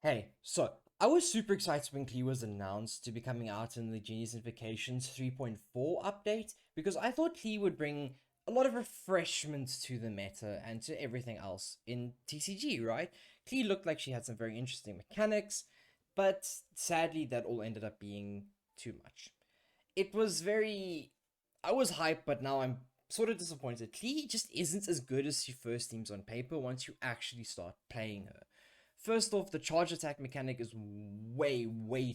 Hey, so I was super excited when Klee was announced to be coming out in the Genius Invocations 3.4 update because I thought Klee would bring a lot of refreshments to the meta and to everything else in TCG, right? Klee looked like she had some very interesting mechanics, but sadly that all ended up being too much. It was very. I was hyped, but now I'm sort of disappointed. Klee just isn't as good as she first seems on paper once you actually start playing her. First off, the charge attack mechanic is way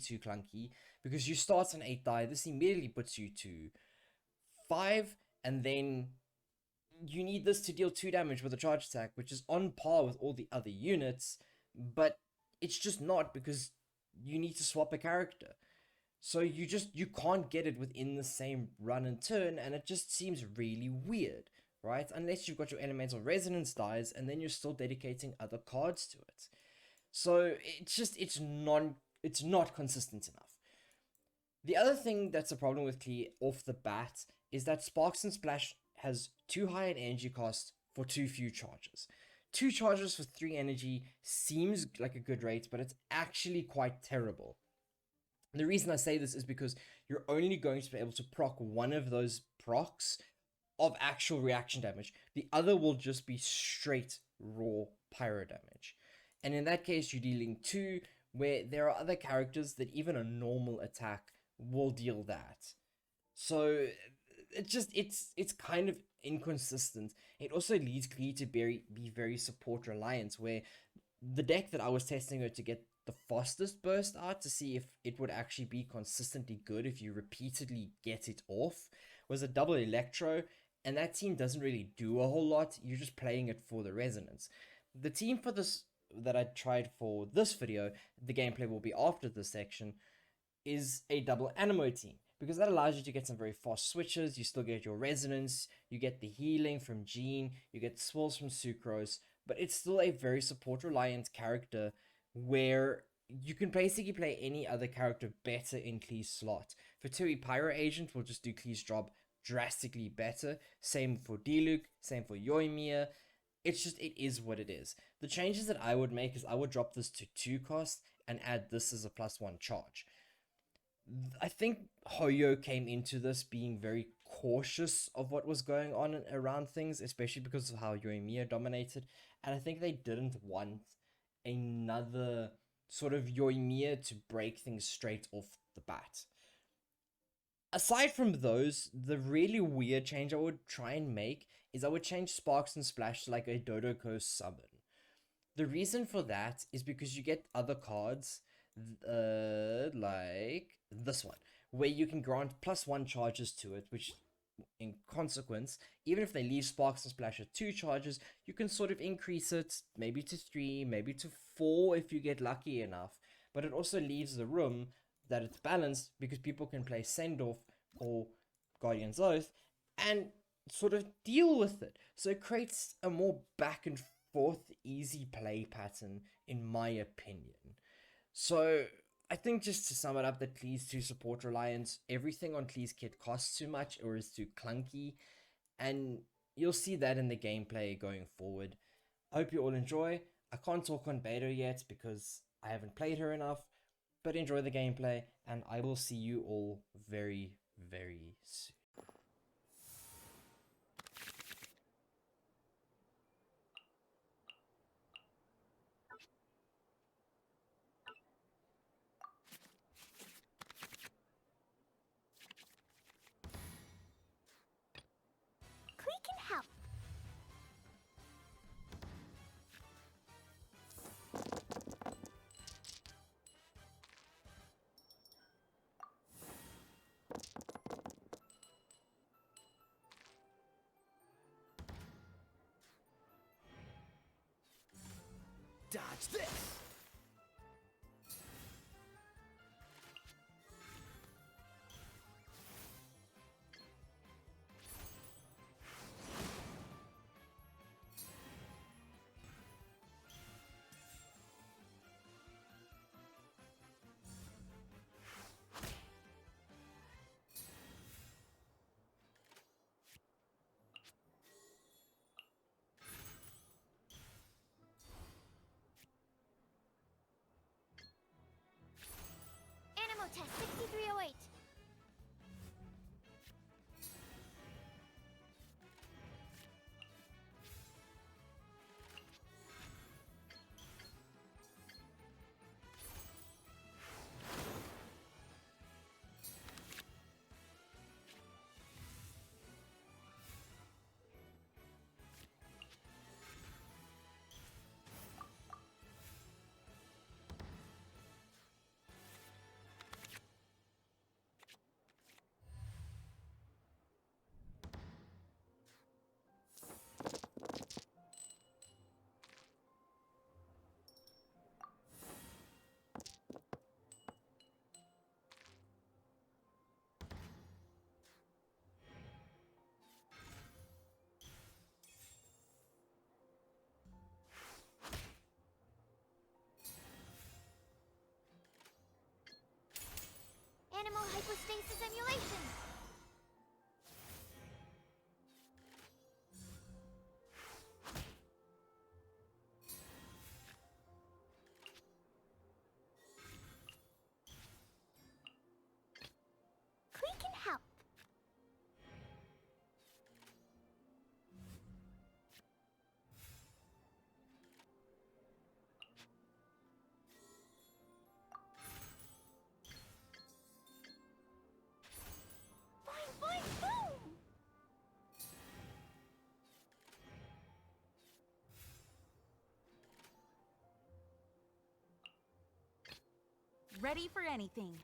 too clunky because you start on 8 die, this immediately puts you to 5, and then you need this to deal 2 damage with a charge attack, which is on par with all the other units, but it's just not because you need to swap a character. So you can't get it within the same run and turn, and it just seems really weird, right? Unless you've got your elemental resonance dies, and then you're still dedicating other cards to it. So it's not consistent enough. The other thing that's a problem with Klee off the bat is that Sparks and Splash has too high an energy cost for too few charges. 2 charges for 3 energy seems like a good rate, but it's actually quite terrible. The reason I say this is because you're only going to be able to proc one of those procs of actual reaction damage. The other will just be straight raw pyro damage. And in that case, you're dealing 2, where there are other characters that even a normal attack will deal that. So it's kind of inconsistent. It also leads Klee to be very support reliant, where the deck that I was testing her to get the fastest burst out to see if it would actually be consistently good if you repeatedly get it off was a double electro, and that team doesn't really do a whole lot. You're just playing it for the resonance. The team for this that I tried for this video, the gameplay will be after this section, is a double Animo team because that allows you to get some very fast switches. You still get your resonance, you get the healing from Jean, you get swirls from Sucrose, but it's still a very support reliant character where you can basically play any other character better in Klee's slot. For Tui, Pyro Agent will just do Klee's job drastically better. Same for Diluc, same for Yoimiya. It is what it is. The changes that I would make is I would drop this to 2 cost and add this as a +1 charge. I think Hoyo came into this being very cautious of what was going on around things, especially because of how Yoimiya dominated. And I think they didn't want another sort of Yoimiya to break things straight off the bat. Aside from those, the really weird change I would try and make is I would change Sparks and Splash to like a Dodoko summon. The reason for that is because you get other cards, like this one, where you can grant +1 charges to it, which in consequence, even if they leave Sparks and Splash at 2 charges, you can sort of increase it maybe to 3, maybe to 4 if you get lucky enough. But it also leaves the room that it's balanced because people can play Send Off or Guardian's Oath and sort of deal with it. So it creates a more back and forth easy play pattern, in my opinion. So I think just to sum it up, that Klee's too support reliant, everything on Klee's kit costs too much or is too clunky, and you'll see that in the gameplay going forward. I hope you all enjoy. I can't talk on beta yet because I haven't played her enough, but enjoy the gameplay, and I will see you all very soon. Klee can help. Dodge this! Animal hypostasis emulation. Klee can help. Boing, boing, boom! Ready for anything.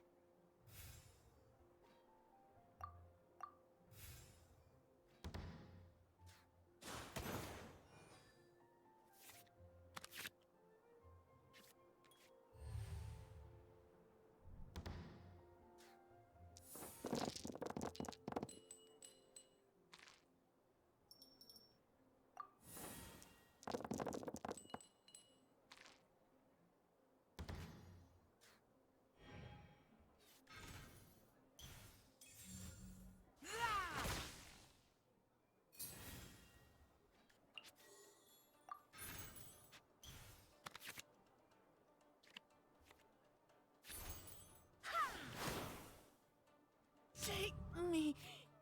Take me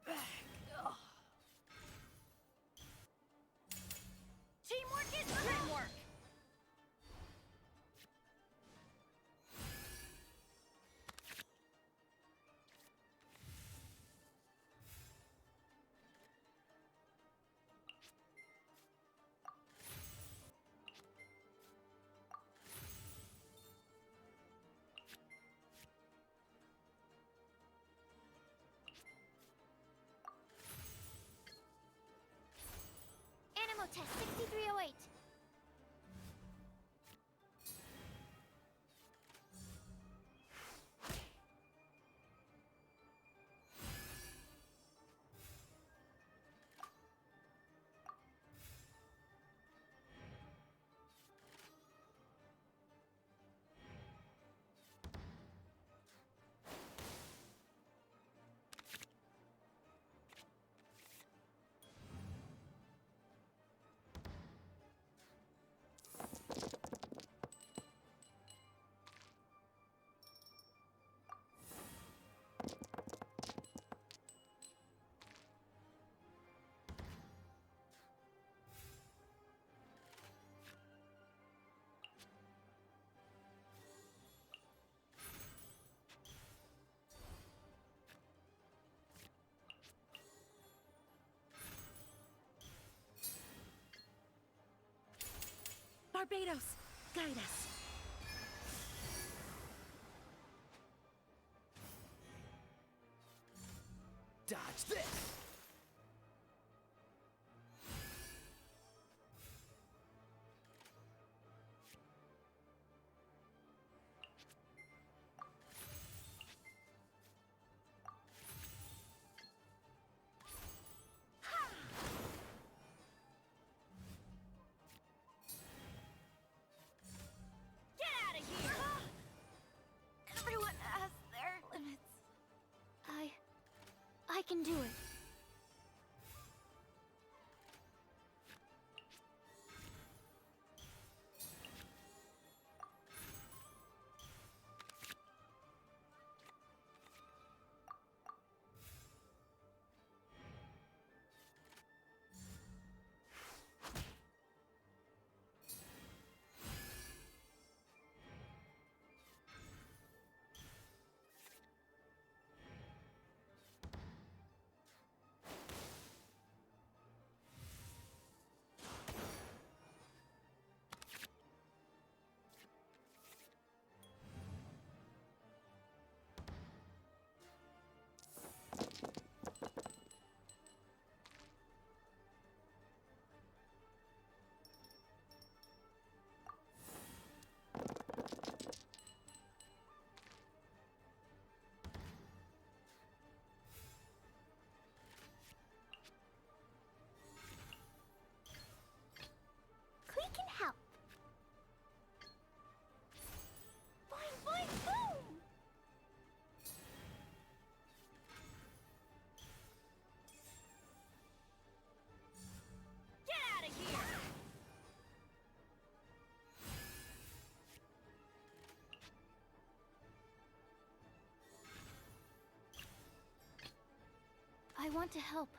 back. Ugh. Teamwork is Teamwork. Animal test 6308. Barbados, guide us. Dodge this! Get out of here! Everyone has their limits. I can do it. I want to help.